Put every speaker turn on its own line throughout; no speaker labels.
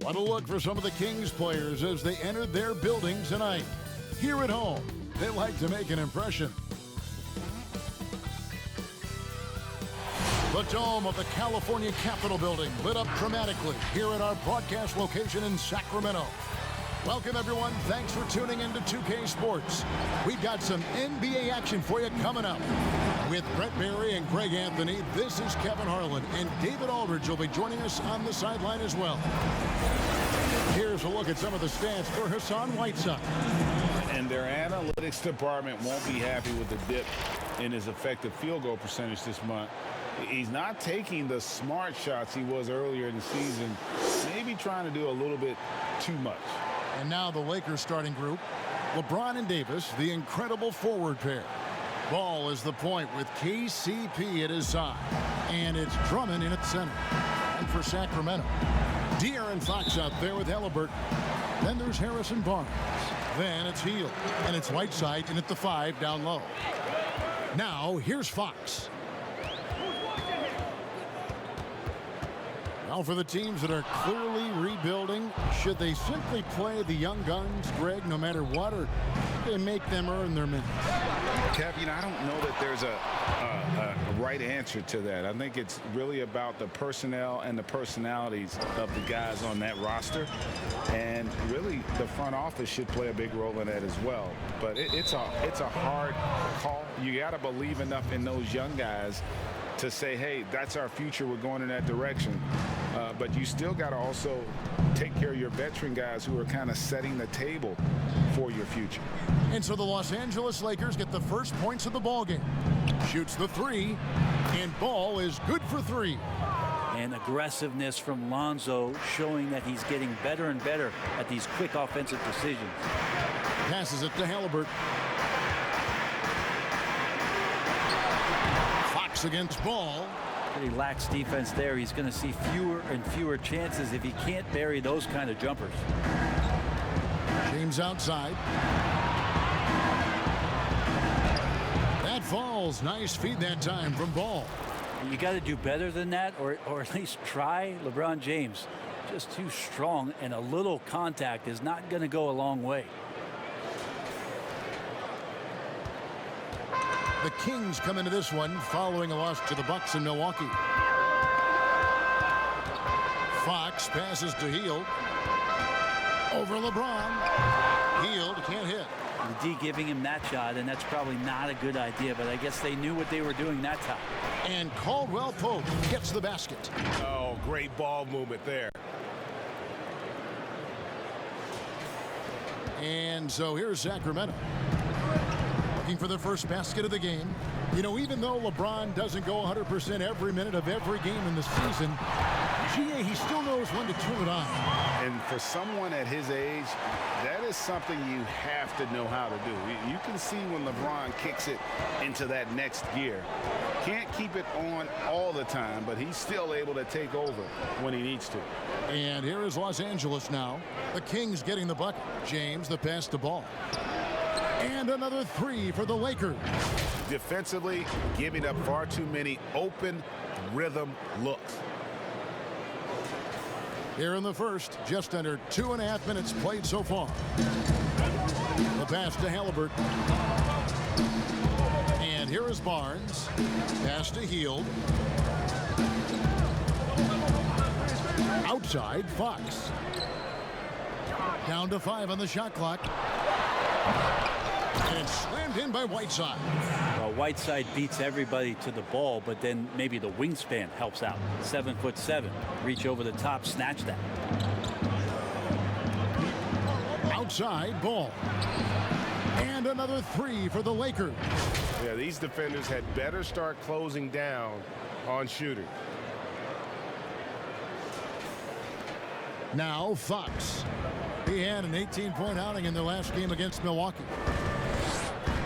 What a look for some of the Kings players as they entered their building tonight. Here at home, they like to make an impression. The dome of the California Capitol building lit up dramatically here at our broadcast location in Sacramento. Welcome, everyone. Thanks for tuning in to 2K Sports. We've got some NBA action for you coming up. With Brett Barry and Greg Anthony, this is Kevin Harlan, and David Aldridge will be joining us on the sideline as well. Here's a look at some of the stats for Hassan Whiteside.
And their analytics department won't be happy with the dip in his effective field goal percentage this month. He's not taking the smart shots he was earlier in the season, maybe trying to do a little bit too much.
And now the Lakers starting group. LeBron and Davis, the incredible forward pair. Ball is the point with KCP at his side. And it's Drummond in at center. And for Sacramento, De'Aaron Fox out there with Halliburton. Then there's Harrison Barnes. Then it's Hield. And it's Whiteside in at the 5 down low. Now here's Fox. Now for the teams that are clearly rebuilding, should they simply play the young guns, Greg, no matter what, or they make them earn their minutes?
Kev, I don't know that there's a right answer to that. I think it's really about the personnel and the personalities of the guys on that roster. And really, the front office should play a big role in that as well. But it's a hard call. You got to believe enough in those young guys to say, hey, that's our future, we're going in that direction. But you still got to also take care of your veteran guys who are kind of setting the table for your future.
And so the Los Angeles Lakers get the first points of the ball game. Shoots the 3, and ball is good for 3.
And aggressiveness from Lonzo showing that he's getting better and better at these quick offensive decisions.
Passes it to Halliburton. Fox against Ball.
Pretty lax defense there. He's going to see fewer and fewer chances if he can't bury those kind of jumpers.
James outside. That falls. Nice feed that time from Ball.
You got to do better than that, or at least try. LeBron James, just too strong, and a little contact is not going to go a long way.
The Kings come into this one following a loss to the Bouks in Milwaukee. Fox passes to Hield. Over LeBron. Hield can't hit.
The D giving him that shot, and that's probably not a good idea, but I guess they knew what they were doing that time.
And Caldwell Pope gets the basket.
Oh, great ball movement there.
And so here's Sacramento. Looking for the first basket of the game. Even though LeBron doesn't go 100% every minute of every game in the season, he still knows when to turn it on.
And for someone at his age, that is something you have to know how to do. You can see when LeBron kicks it into that next gear. Can't keep it on all the time, but he's still able to take over when he needs to.
And here is Los Angeles now. The Kings getting the bucket. James, the pass to Ball. And another 3 for the Lakers.
Defensively, giving up far too many open rhythm looks.
Here in the first, just under 2.5 minutes played so far. The pass to Halliburton. And here is Barnes. Pass to Hield. Outside, Fox. Down to 5 on the shot clock. And slammed in by Whiteside.
Well, Whiteside beats everybody to the ball, but then maybe the wingspan helps out. 7'7". Reach over the top, snatch that.
Outside, Ball. And another 3 for the Lakers.
Yeah, these defenders had better start closing down on shooters.
Now Fox. He had an 18-point outing in their last game against Milwaukee.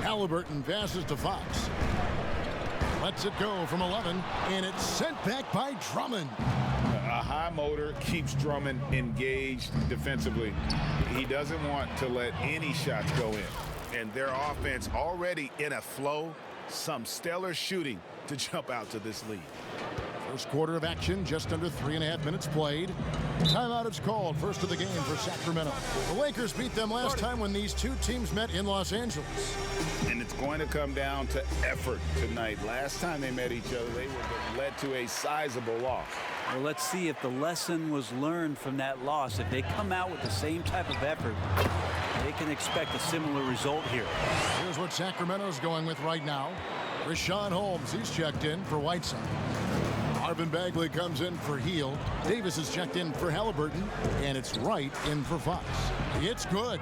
Halliburton passes to Fox. Lets it go from 11, and it's sent back by Drummond.
A high motor keeps Drummond engaged defensively. He doesn't want to let any shots go in.
And their offense already in a flow. Some stellar shooting to jump out to this lead.
First quarter of action, just under 3.5 minutes played. Timeout is called, first of the game for Sacramento. The Lakers beat them last time when these two teams met in Los Angeles.
And it's going to come down to effort tonight. Last time they met each other, they led to a sizable loss.
Well, let's see if the lesson was learned from that loss. If they come out with the same type of effort, they can expect a similar result here.
Here's what Sacramento's going with right now. Rashawn Holmes, he's checked in for Whiteside. Marvin Bagley comes in for Heel. Davis is checked in for Halliburton. And it's Wright in for Fox. It's good.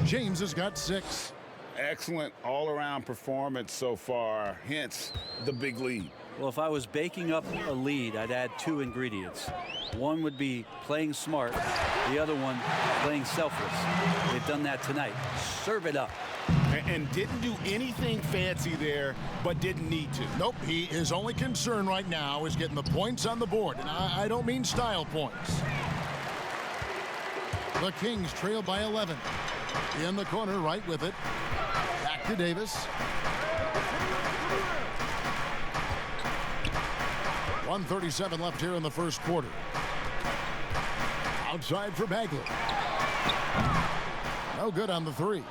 James has got 6.
Excellent all-around performance so far, hence the big lead.
Well, if I was baking up a lead, I'd add 2 ingredients. One would be playing smart. The other one, playing selfless. They've done that tonight. Serve it up.
And didn't do anything fancy there, but didn't need to.
Nope, his only concern right now is getting the points on the board. And I don't mean style points. The Kings trail by 11. In the corner, right with it. Back to Davis. 1:37 left here in the first quarter. Outside for Bagley. No good on the 3.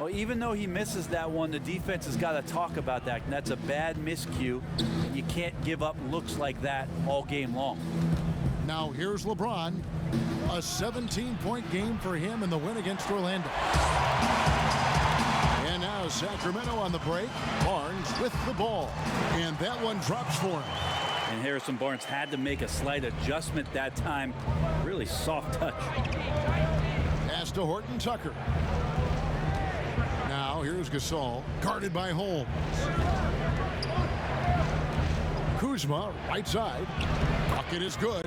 Well, even though he misses that one, the defense has got to talk about that. And that's a bad miscue. You can't give up looks like that all game long.
Now here's LeBron. A 17-point game for him in the win against Orlando. And now Sacramento on the break. Barnes with the ball. And that one drops for him.
And Harrison Barnes had to make a slight adjustment that time. Really soft touch.
Pass to Horton Tucker. Now here's Gasol, guarded by Holmes. Kuzma, right side. Bucket is good.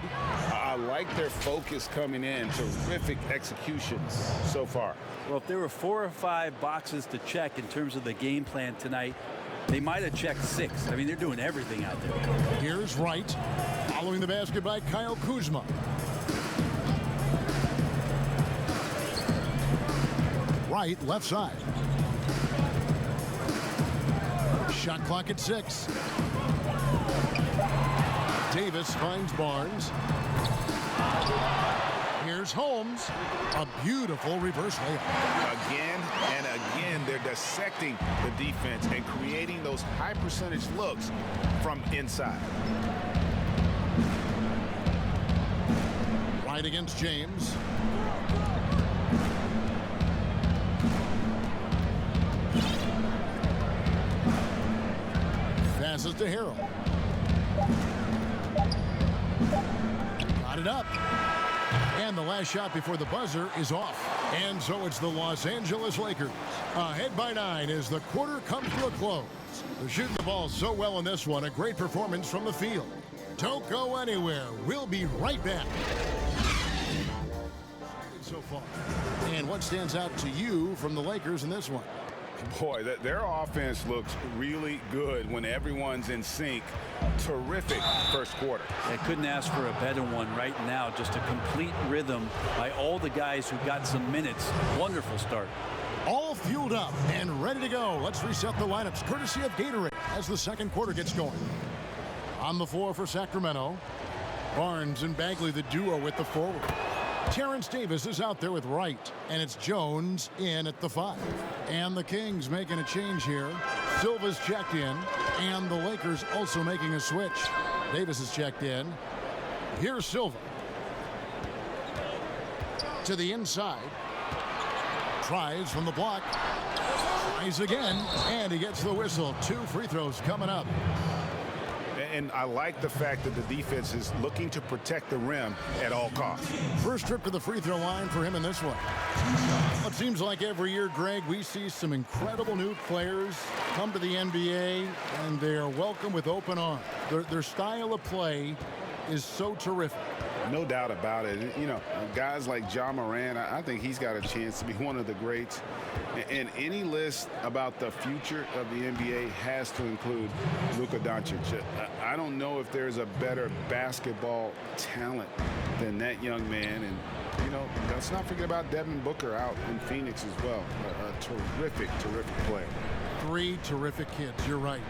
I like their focus coming in. Terrific executions so far.
Well, if there were 4 or 5 boxes to check in terms of the game plan tonight, they might have checked 6. I mean, they're doing everything out there.
Here's Wright, following the basket by Kyle Kuzma. Wright, left side. Shot clock at 6. Davis finds Barnes. Here's Holmes. A beautiful reverse layup.
Again and again, they're dissecting the defense and creating those high percentage looks from inside.
Right against James. Passes to Harrell. Got it up. And the last shot before the buzzer is off. And so it's the Los Angeles Lakers. Ahead by 9 as the quarter comes to a close. They're shooting the ball so well in this one. A great performance from the field. Don't go anywhere. We'll be right back. So far. And what stands out to you from the Lakers in this one?
Boy, their offense looks really good when everyone's in sync. Terrific first quarter.
I couldn't ask for a better one right now. Just a complete rhythm by all the guys who got some minutes. Wonderful start.
All fueled up and ready to go. Let's reset the lineups courtesy of Gatorade as the second quarter gets going. On the floor for Sacramento, Barnes and Bagley, the duo with the forward. Terrence Davis is out there with Wright, and it's Jones in at the 5. And the Kings making a change here. Silva's checked in, and the Lakers also making a switch. Davis is checked in. Here's Silva. To the inside. Tries from the block. Tries again, and he gets the whistle. 2 free throws coming up.
And I like the fact that the defense is looking to protect the rim at all costs.
First trip to the free throw line for him in this one. It seems like every year, Greg, we see some incredible new players come to the NBA, and they are welcome with open arms. Their style of play is so terrific.
No doubt about it. You know, guys like Ja Morant, I think he's got a chance to be one of the greats. And any list about the future of the NBA has to include Luka Doncic. I don't know if there's a better basketball talent than that young man. And, you know, let's not forget about Devin Booker out in Phoenix as well. A terrific, terrific player.
3 terrific kids. You're right.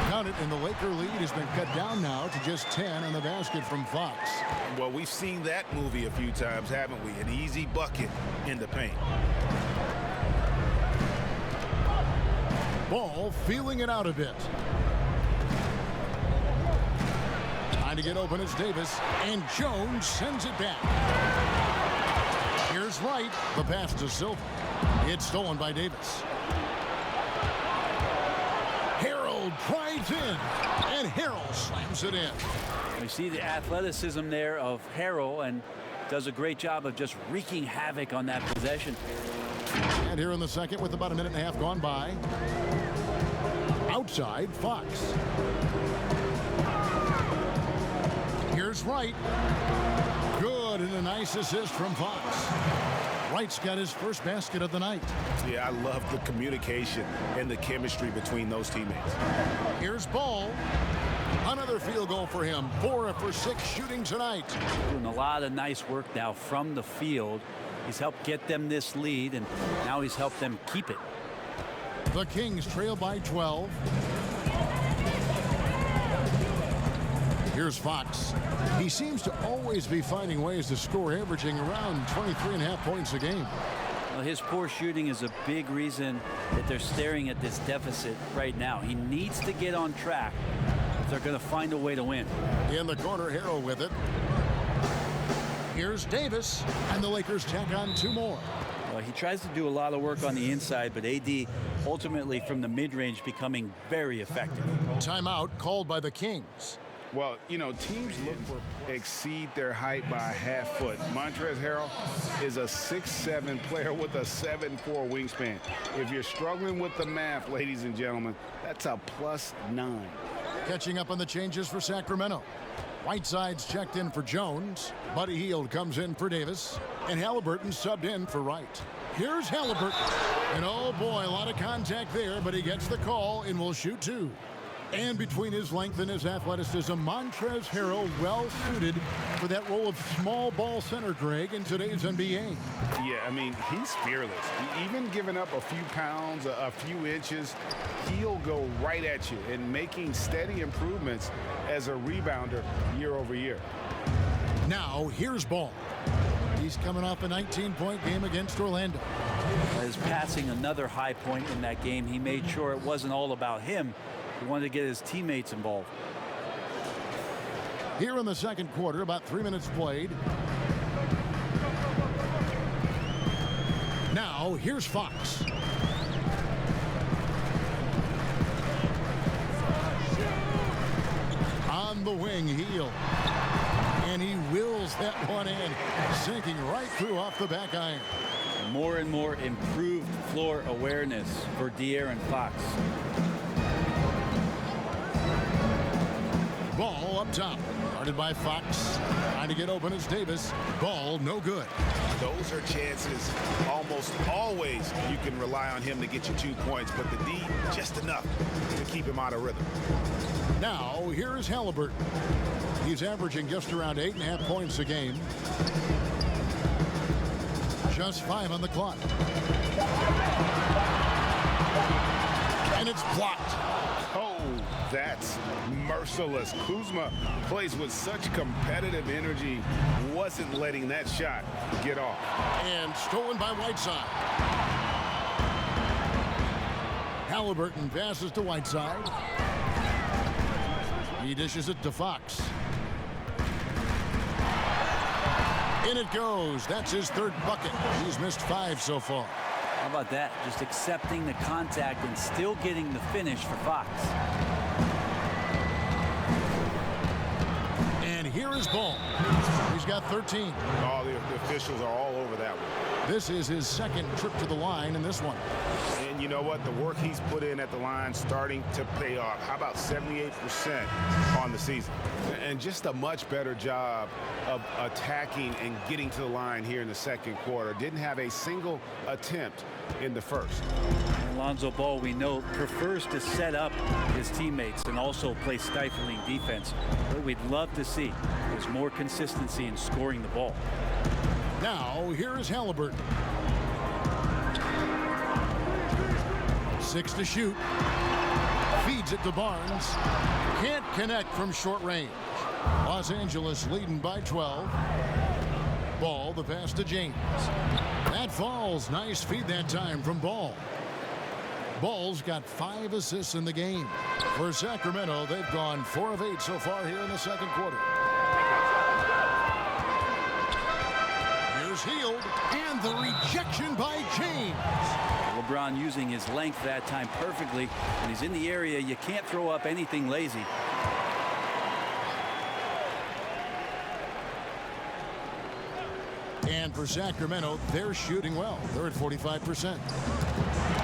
Count it, and the Laker lead has been cut down now to just 10 on the basket from Fox.
Well, we've seen that movie a few times, haven't we? An easy bucket in the paint.
Ball feeling it out a bit. Trying to get open is Davis, and Jones sends it back. Here's Wright. The pass to Silva. It's stolen by Davis. Harrell drives in, and Harrell slams it in.
We see the athleticism there of Harrell, and does a great job of just wreaking havoc on that possession.
And here in the second, with about a minute and a half gone by, outside Fox. Here's Wright. Good, and a nice assist from Fox. Wright's got his first basket of the night.
Yeah, I love the communication and the chemistry between those teammates.
Here's Ball. Another field goal for him. 4 for 6 shooting tonight.
Doing a lot of nice work now from the field. He's helped get them this lead, and now he's helped them keep it.
The Kings trail by 12. Here's Fox. He seems to always be finding ways to score, averaging around 23.5 points a game.
Well, his poor shooting is a big reason that they're staring at this deficit right now. He needs to get on track if they're going to find a way to win.
In the corner, Harrell with it. Here's Davis, and the Lakers tack on 2 more.
Well, he tries to do a lot of work on the inside, but AD ultimately from the mid-range becoming very effective.
Timeout called by the Kings.
Well, you know, teams look for exceed their height by a half foot. Montrezl Harrell is a 6'7" player with a 7'4" wingspan. If you're struggling with the math, ladies and gentlemen, that's a +9.
Catching up on the changes for Sacramento. Whiteside's checked in for Jones. Buddy Hield comes in for Davis. And Halliburton subbed in for Wright. Here's Halliburton. And oh boy, a lot of contact there, but he gets the call and will shoot 2. And between his length and his athleticism, Montrezl Harrell well suited for that role of small ball center, Greg, in today's NBA.
Yeah, I mean, he's fearless. Even giving up a few pounds, a few inches, he'll go right at you and making steady improvements as a rebounder year over year.
Now, here's Ball. He's coming off a 19-point game against Orlando.
His passing another high point in that game. He made sure it wasn't all about him. He wanted to get his teammates involved.
Here in the second quarter, about 3 minutes played. Now, here's Fox. On the wing, Hield. And he wills that one in, sinking right through off the back iron.
More and more improved floor awareness for De'Aaron Fox.
Ball up top. Guarded by Fox. Trying to get open is Davis. Ball no good.
Those are chances almost always you can rely on him to get you 2 points, but the D just enough to keep him out of rhythm.
Now, here is Halliburton. He's averaging just around 8.5 points a game. Just 5 on the clock. And it's blocked.
Oh, that's merciless. Kuzma plays with such competitive energy, wasn't letting that shot get off.
And stolen by Whiteside. Halliburton passes to Whiteside. He dishes it to Fox. In it goes. That's his 3rd bucket. He's missed 5 so far.
How about that? Just accepting the contact and still getting the finish for Fox.
And here is Ball. He's got 13.
Oh, the officials are all over that one.
This is his 2nd trip to the line in this one.
And you know what? The work he's put in at the line starting to pay off. How about 78% on the season? And just a much better job of attacking and getting to the line here in the second quarter. Didn't have a single attempt in the first.
Lonzo Ball, we know, prefers to set up his teammates and also play stifling defense. What we'd love to see is more consistency in scoring the ball.
Now, here is Halliburton. 6 to shoot. Feeds it to Barnes. Can't connect from short range. Los Angeles leading by 12. Ball, the pass to James. That falls. Nice feed that time from Ball. Ball's got 5 assists in the game. For Sacramento, they've gone 4 of 8 so far here in the second quarter. Here's Hield, and the rejection by James.
LeBron using his length that time perfectly. When he's in the area, you can't throw up anything lazy.
And for Sacramento, they're shooting well. They're at 45%.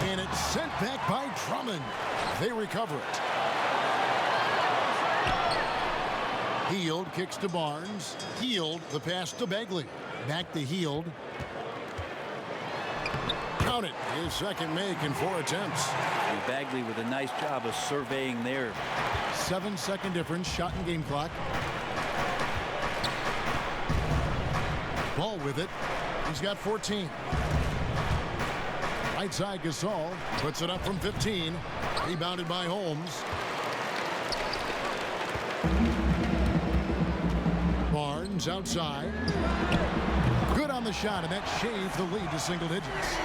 And it's sent back by Drummond. They recover it. Hield kicks to Barnes. Hield, the pass to Bagley. Back to Hield. Count it. His second make in 4 attempts.
And Bagley with a nice job of surveying there.
7-second difference. Shot and game clock. Ball with it. He's got 14. Right side Gasol puts it up from 15. Rebounded by Holmes. Barnes outside. Good on the shot, and that shaved the lead to single digits.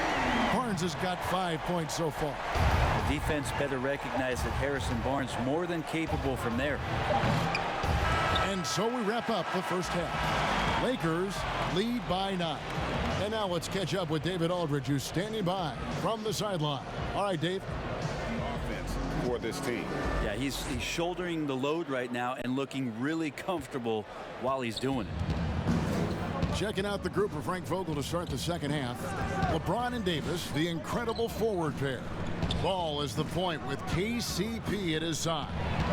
Barnes has got 5 points so far.
The defense better recognize that Harrison Barnes more than capable from there.
And so we wrap up the first half. Lakers lead by 9. And now let's catch up with David Aldridge, who's standing by from the sideline. All right, Dave.
Offense for this team.
Yeah, he's shouldering the load right now and looking really comfortable while he's doing it.
Checking out the group for Frank Vogel to start the second half. LeBron and Davis, the incredible forward pair. Ball is the point with KCP at his side.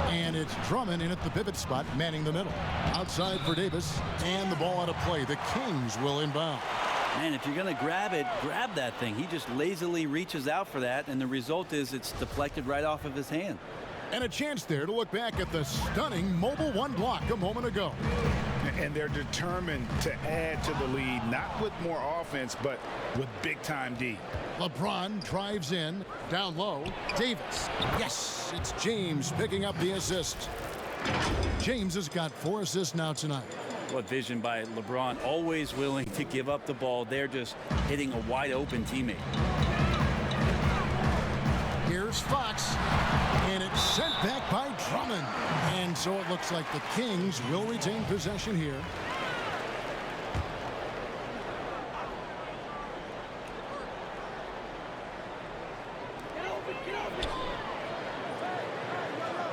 And it's Drummond in at the pivot spot, manning the middle. Outside for Davis, and the ball out of play. The Kings will inbound.
Man, if you're going to grab it, grab that thing. He just lazily reaches out for that, and the result is it's deflected right off of his hand.
And a chance there to look back at the stunning mobile 1 block a moment ago.
And they're determined to add to the lead, not with more offense, but with big-time D.
LeBron drives in, down low. Davis. Yes, it's James picking up the assist. James has got 4 assists now tonight.
What vision by LeBron, always willing to give up the ball. They're just hitting a wide-open teammate.
Here's Fox, and it's sent back by Drummond. And so it looks like the Kings will retain possession here.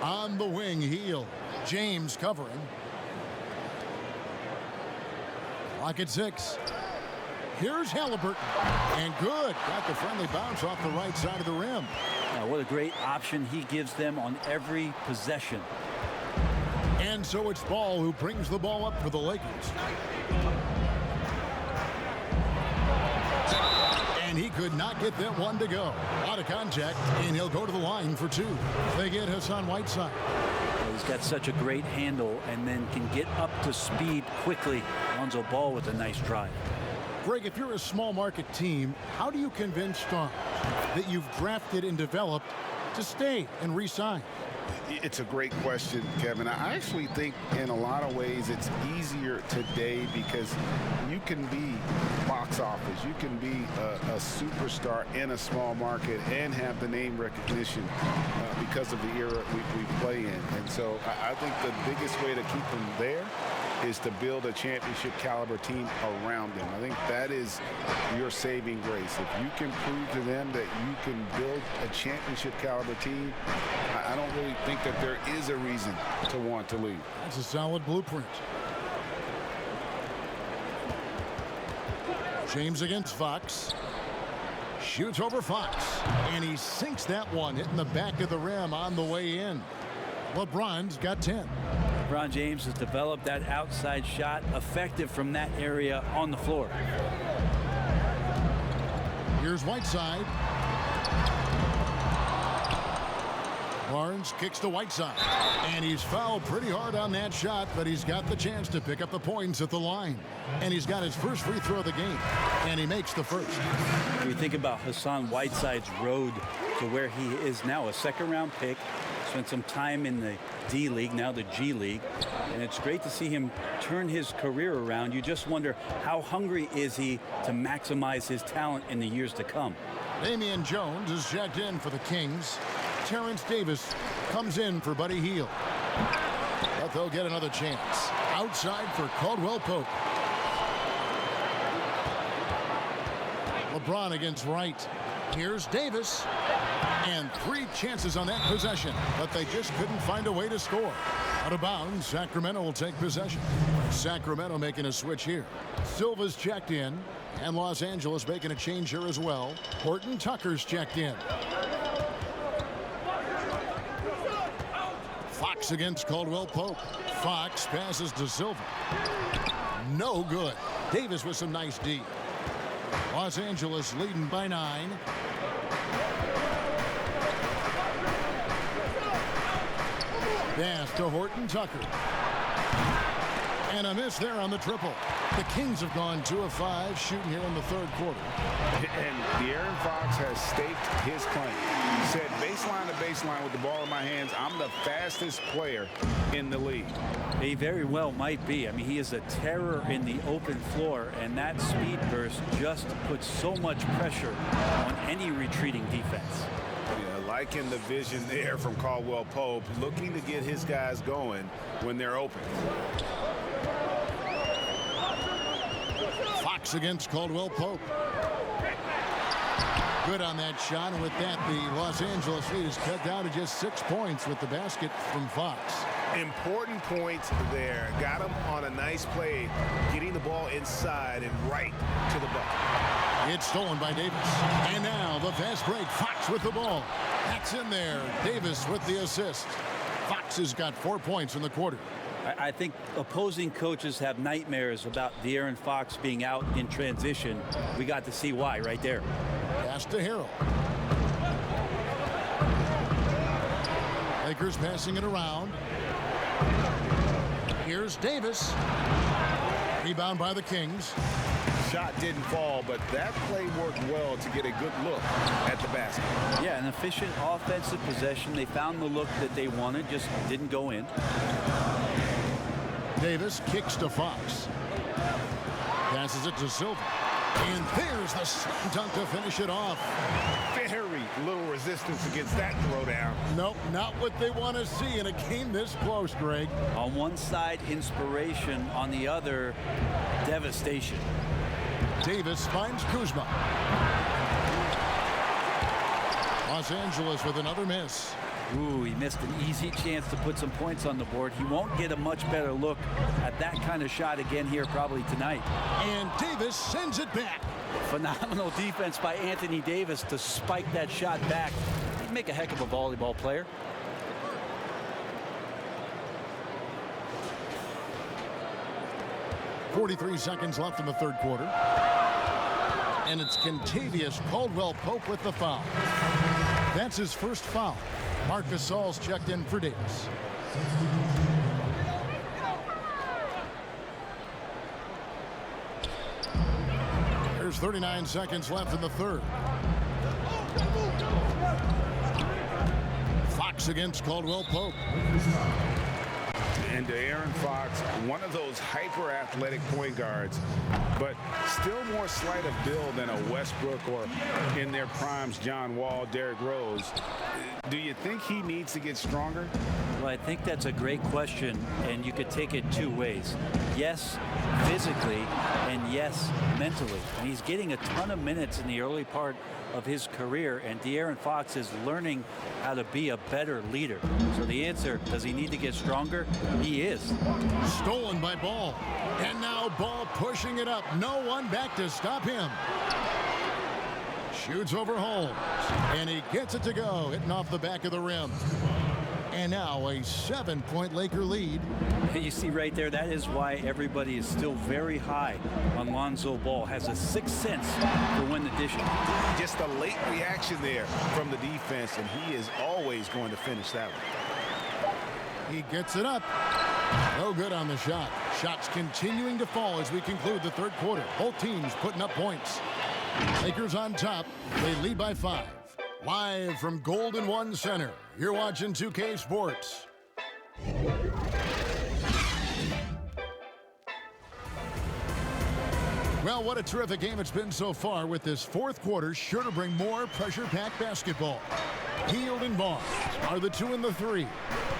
On the wing, Hield. James covering. Clock at 6. Here's Halliburton. And good. Got the friendly bounce off the right side of the rim.
What a great option he gives them on every possession.
And so it's Ball who brings the ball up for the Lakers. And he could not get that one to go. Out of contact, and he'll go to the line for 2. They get Hassan Whiteside.
He's got such a great handle and then can get up to speed quickly. Lonzo Ball with a nice drive.
Greg, if you're a small market team, how do you convince stars that you've drafted and developed to stay and re-sign?
It's a great question, Kevin. I actually think in a lot of ways it's easier today because you can be box office. You can be a superstar in a small market and have the name recognition because of the era we play in. And so I think the biggest way to keep them there is to build a championship caliber team around them. I think that is your saving grace. If you can prove to them that you can build a championship caliber team, I don't really think that there is a reason to want to leave.
That's a solid blueprint. James against Fox. Shoots over Fox. And he sinks that one, hitting the back of the rim on the way in. LeBron's got 10.
LeBron James has developed that outside shot, effective from that area on the floor.
Here's Whiteside. Barnes kicks to Whiteside. And he's fouled pretty hard on that shot, but he's got the chance to pick up the points at the line. And he's got his first free throw of the game. And he makes the first.
When you think about Hassan Whiteside's road to where he is now, a second-round pick, spent some time in the D League, now the G League, and it's great to see him turn his career around. You just wonder how hungry is he to maximize his talent in the years to come.
Damian Jones is checked in for the Kings. Terrence Davis comes in for Buddy Hield. But they'll get another chance. Outside for Caldwell Pope. LeBron against Wright. Here's Davis. And 3 chances on that possession, but they just couldn't find a way to score. Out of bounds, Sacramento will take possession. Sacramento making a switch here. Silva's checked in, and Los Angeles making a change here as well. Horton Tucker's checked in. Fox against Caldwell Pope. Fox passes to Silva. No good. Davis with some nice D. Los Angeles leading by 9. Pass to Horton Tucker. And a miss there on the triple. The Kings have gone 2 of 5 shooting here in the 3rd quarter.
And De'Aaron Fox has staked his claim. He said baseline to baseline with the ball in my hands, I'm the fastest player in the league.
He very well might be. I mean, he is a terror in the open floor, and that speed burst just puts so much pressure on any retreating defense.
Yeah, liking the vision there from Caldwell Pope, looking to get his guys going when they're open.
Fox against Caldwell Pope. Good on that shot, and with that, the Los Angeles lead is cut down to just 6 points with the basket from Fox.
Important points there. Got him on a nice play, getting the ball inside and right to the bucket.
It's stolen by Davis. And now the fast break. Fox with the ball. That's in there. Davis with the assist. Fox has got 4 points in the quarter.
I think opposing coaches have nightmares about De'Aaron Fox being out in transition. We got to see why right there.
Pass to Harrell. Lakers passing it around. Here's Davis. Rebound by the Kings.
Shot didn't fall, but that play worked well to get a good look at the basket.
Yeah, an efficient offensive possession. They found the look that they wanted, just didn't go in.
Davis kicks to Fox. Passes it to Silva. And there's the slam dunk to finish it off.
Very little resistance against that throwdown.
Nope, not what they want to see in a game this close, Greg.
On one side, inspiration. On the other, devastation.
Davis finds Kuzma. Los Angeles with another miss.
Ooh, he missed an easy chance to put some points on the board. He won't get a much better look at that kind of shot again here probably tonight.
And Davis sends it back.
Phenomenal defense by Anthony Davis to spike that shot back. He'd make a heck of a volleyball player.
.43 seconds left in the 3rd quarter. And it's Kentavious Caldwell Pope with the foul. That's his first foul. Marc Gasol's checked in for Davis. There's 39 seconds left in the 3rd. Fox against Caldwell Pope.
And De'Aaron Fox, one of those hyper-athletic point guards, but still more slight of build than a Westbrook or in their primes, John Wall, Derrick Rose. Do you think he needs to get stronger?
Well, I think that's a great question, and you could take it 2 ways. Yes, physically, and yes, mentally. And he's getting a ton of minutes in the early part of his career, and De'Aaron Fox is learning how to be a better leader. So the answer, does he need to get stronger? He is.
Stolen by Ball. And now Ball pushing it up. No one back to stop him. Shoots over Holmes. And he gets it to go, hitting off the back of the rim. And now a 7-point Laker lead.
You see right there, that is why everybody is still very high on Lonzo Ball. Has a 6th sense for when the dish.
Just a late reaction there from the defense, and he is always going to finish that one.
He gets it up. No good on the shot. Shots continuing to fall as we conclude the 3rd quarter. Both teams putting up points. Lakers on top. They lead by 5. Live from Golden One Center, you're watching 2K Sports. Well, what a terrific game it's been so far, with this fourth quarter sure to bring more pressure-packed basketball. Hield and Bouks are the 2 and the 3.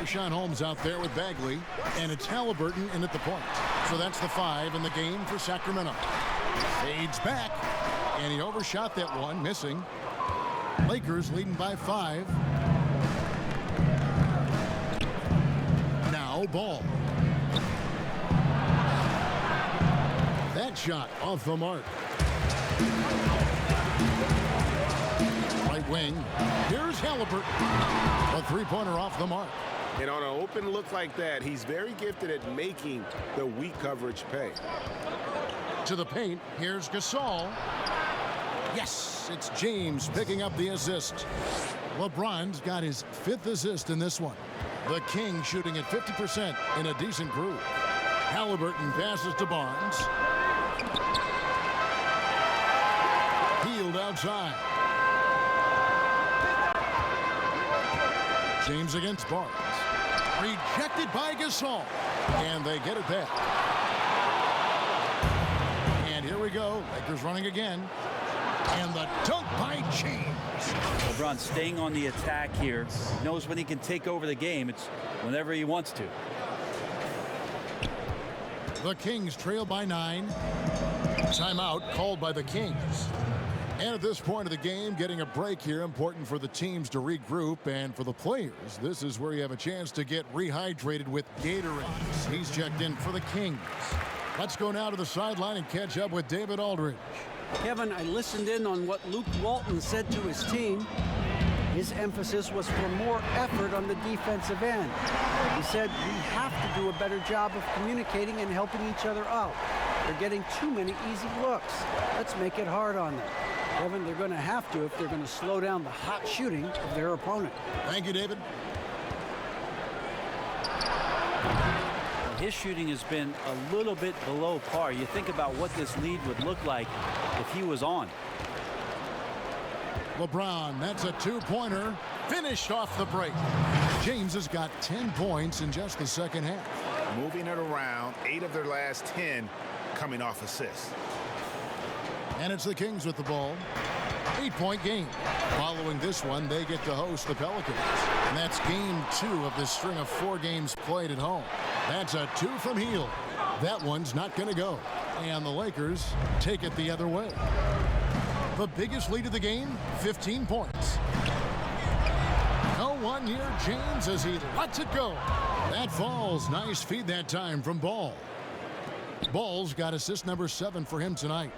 Richaun Holmes out there with Bagley, and it's Halliburton in at the point. So that's the 5 in the game for Sacramento. Fades back, and he overshot that one, missing. Lakers leading by 5. Now Ball. That shot off the mark. Right wing. Here's Halliburton. A three-pointer off the mark.
And on an open look like that, he's very gifted at making the weak coverage pay.
To the paint. Here's Gasol. Yes, it's James picking up the assist. LeBron's got his 5th assist in this one. The Kings shooting at 50% in a decent groove. Halliburton passes to Barnes. Hield outside. James against Barnes. Rejected by Gasol. And they get it back. And here we go. Lakers running again. And the dunk by James.
LeBron staying on the attack here. Knows when he can take over the game. It's whenever he wants to.
The Kings trail by 9. Timeout called by the Kings. And at this point of the game, getting a break here, important for the teams to regroup, and for the players, this is where you have a chance to get rehydrated with Gatorade. He's checked in for the Kings. Let's go now to the sideline and catch up with David Aldridge.
Kevin, I listened in on what Luke Walton said to his team. His emphasis was for more effort on the defensive end. He said we have to do a better job of communicating and helping each other out. They're getting too many easy looks. Let's make it hard on them. Kevin, they're going to have to if they're going to slow down the hot shooting of their opponent.
Thank you, David.
His shooting has been a little bit below par. You think about what this lead would look like if he was on.
LeBron, that's a 2-pointer. Finished off the break. James has got 10 points in just the second half.
Moving it around, 8 of their last 10 coming off assists.
And it's the Kings with the ball. 8-point game. Following this one, they get to host the Pelicans. And that's game 2 of this string of 4 games played at home. That's a 2 from Hield. That one's not going to go. And the Lakers take it the other way. The biggest lead of the game, 15 points. No one near James as he lets it go. That falls. Nice feed that time from Ball. Ball's got assist number 7 for him tonight.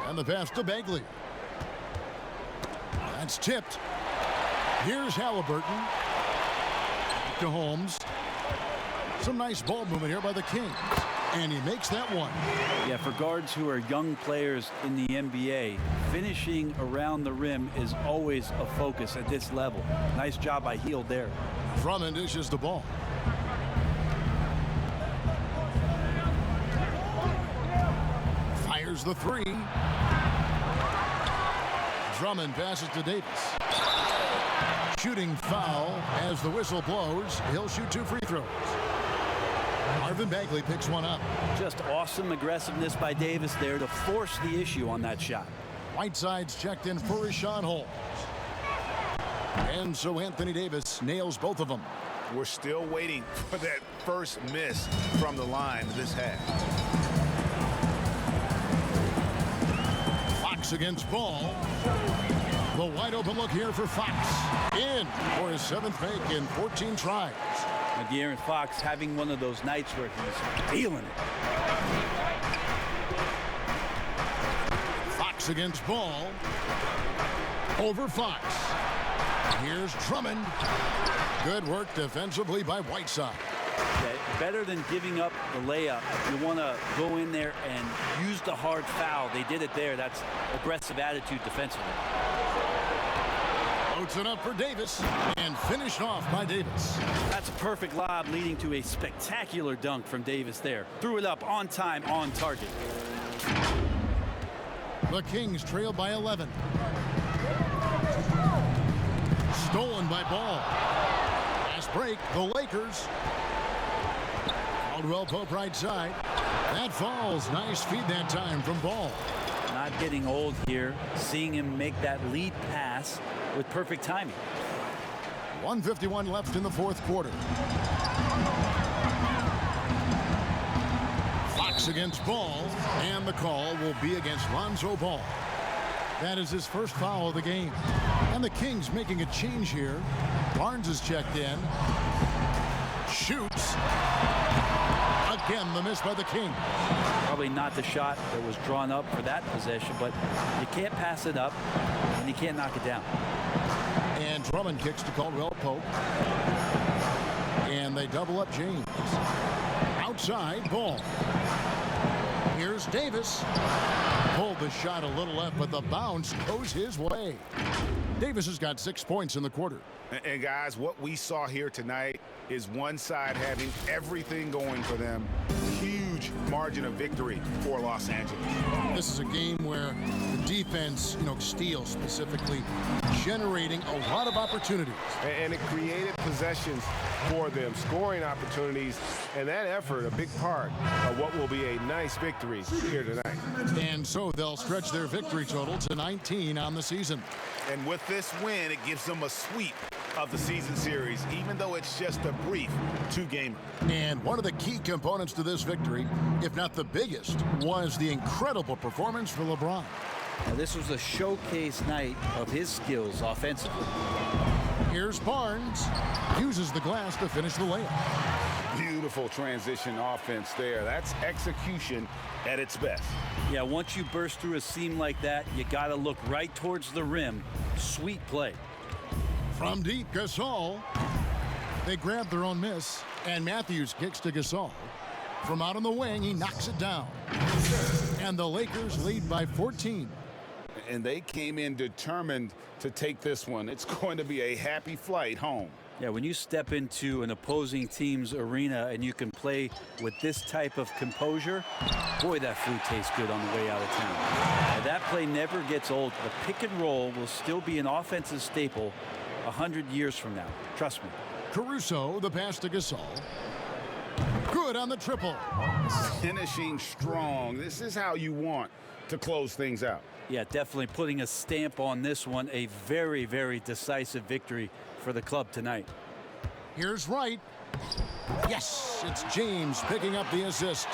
And the pass to Bagley. That's tipped. Here's Halliburton. To Holmes. Some nice ball movement here by the Kings. And he makes that one.
Yeah, for guards who are young players in the NBA, finishing around the rim is always a focus at this level. Nice job by Hield there.
Drummond dishes the ball. Fires the 3. Drummond passes to Davis. Shooting foul as the whistle blows. He'll shoot 2 free throws. Marvin Bagley picks one up.
Just awesome aggressiveness by Davis there to force the issue on that shot.
Whiteside's checked in for Richaun Holmes. And so Anthony Davis nails both of them.
We're still waiting for that first miss from the line this half.
Fox against Ball. The wide open look here for Fox. In for his 7th make in 14 tries.
De'Aaron Fox having one of those nights where he's feeling it.
Fox against Ball. Over Fox. Here's Drummond. Good work defensively by Whiteside.
Yeah, better than giving up the layup. You want to go in there and use the hard foul. They did it there. That's aggressive attitude defensively.
Loads it up for Davis and finished off by Davis.
That's a perfect lob leading to a spectacular dunk from Davis there. Threw it up on time, on target.
The Kings trail by 11. Stolen by Ball. Fast break, the Lakers. Caldwell Pope right side. That falls. Nice feed that time from Ball.
Not getting old here. Seeing him make that lead pass with perfect timing.
1:51 left in the fourth quarter. Fox against Ball, and the call will be against Lonzo Ball. That is his first foul of the game. And the Kings making a change here. Barnes is checked in. Shoots. Again, the miss by the Kings.
Probably not the shot that was drawn up for that possession, but you can't pass it up, and you can't knock it down.
And Drummond kicks to Caldwell Pope. And they double up James. Outside, Ball. Here's Davis. Pulled the shot a little left, but the bounce goes his way. Davis has got 6 points in the quarter.
And guys, what we saw here tonight is one side having everything going for them. Huge margin of victory for Los Angeles.
This is a game where the defense, Steele specifically, generating a lot of opportunities.
And it created possessions for them, scoring opportunities, and that effort a big part of what will be a nice victory here tonight.
And so they'll stretch their victory total to 19 on the season.
And with this win, it gives them a sweep of the season series, even though it's just a brief two-gamer.
And one of the key components to this victory, if not the biggest, was the incredible performance for LeBron.
Now, this was a showcase night of his skills offensively.
Here's Barnes. Uses the glass to finish the layup.
Beautiful transition offense there. That's execution at its best.
Yeah, once you burst through a seam like that, you got to look right towards the rim. Sweet play.
From deep, Gasol. They grab their own miss, and Matthews kicks to Gasol. From out on the wing, he knocks it down. And the Lakers lead by 14.
And they came in determined to take this one. It's going to be a happy flight home.
Yeah, when you step into an opposing team's arena and you can play with this type of composure, boy, that food tastes good on the way out of town. Now, that play never gets old. The pick and roll will still be an offensive staple 100 years from now. Trust me.
Caruso, the pass to Gasol. Good on the triple.
Finishing strong. This is how you want to close things out.
Yeah, definitely putting a stamp on this one. A very, very decisive victory for the club tonight.
Here's Wright. Yes, it's James picking up the assist.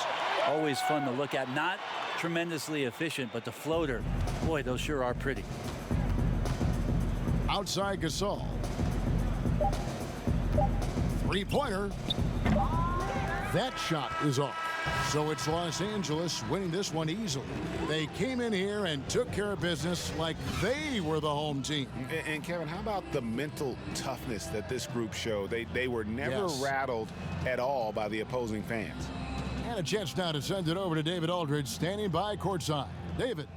Always fun to look at. Not tremendously efficient, but the floater, boy, those sure are pretty.
Outside Gasol. Three-pointer. That shot is off. So it's Los Angeles winning this one easily. They came in here and took care of business like they were the home team.
And Kevin, how about the mental toughness that this group showed? They were never rattled at all by the opposing fans.
And a chance now to send it over to David Aldridge, standing by courtside. David.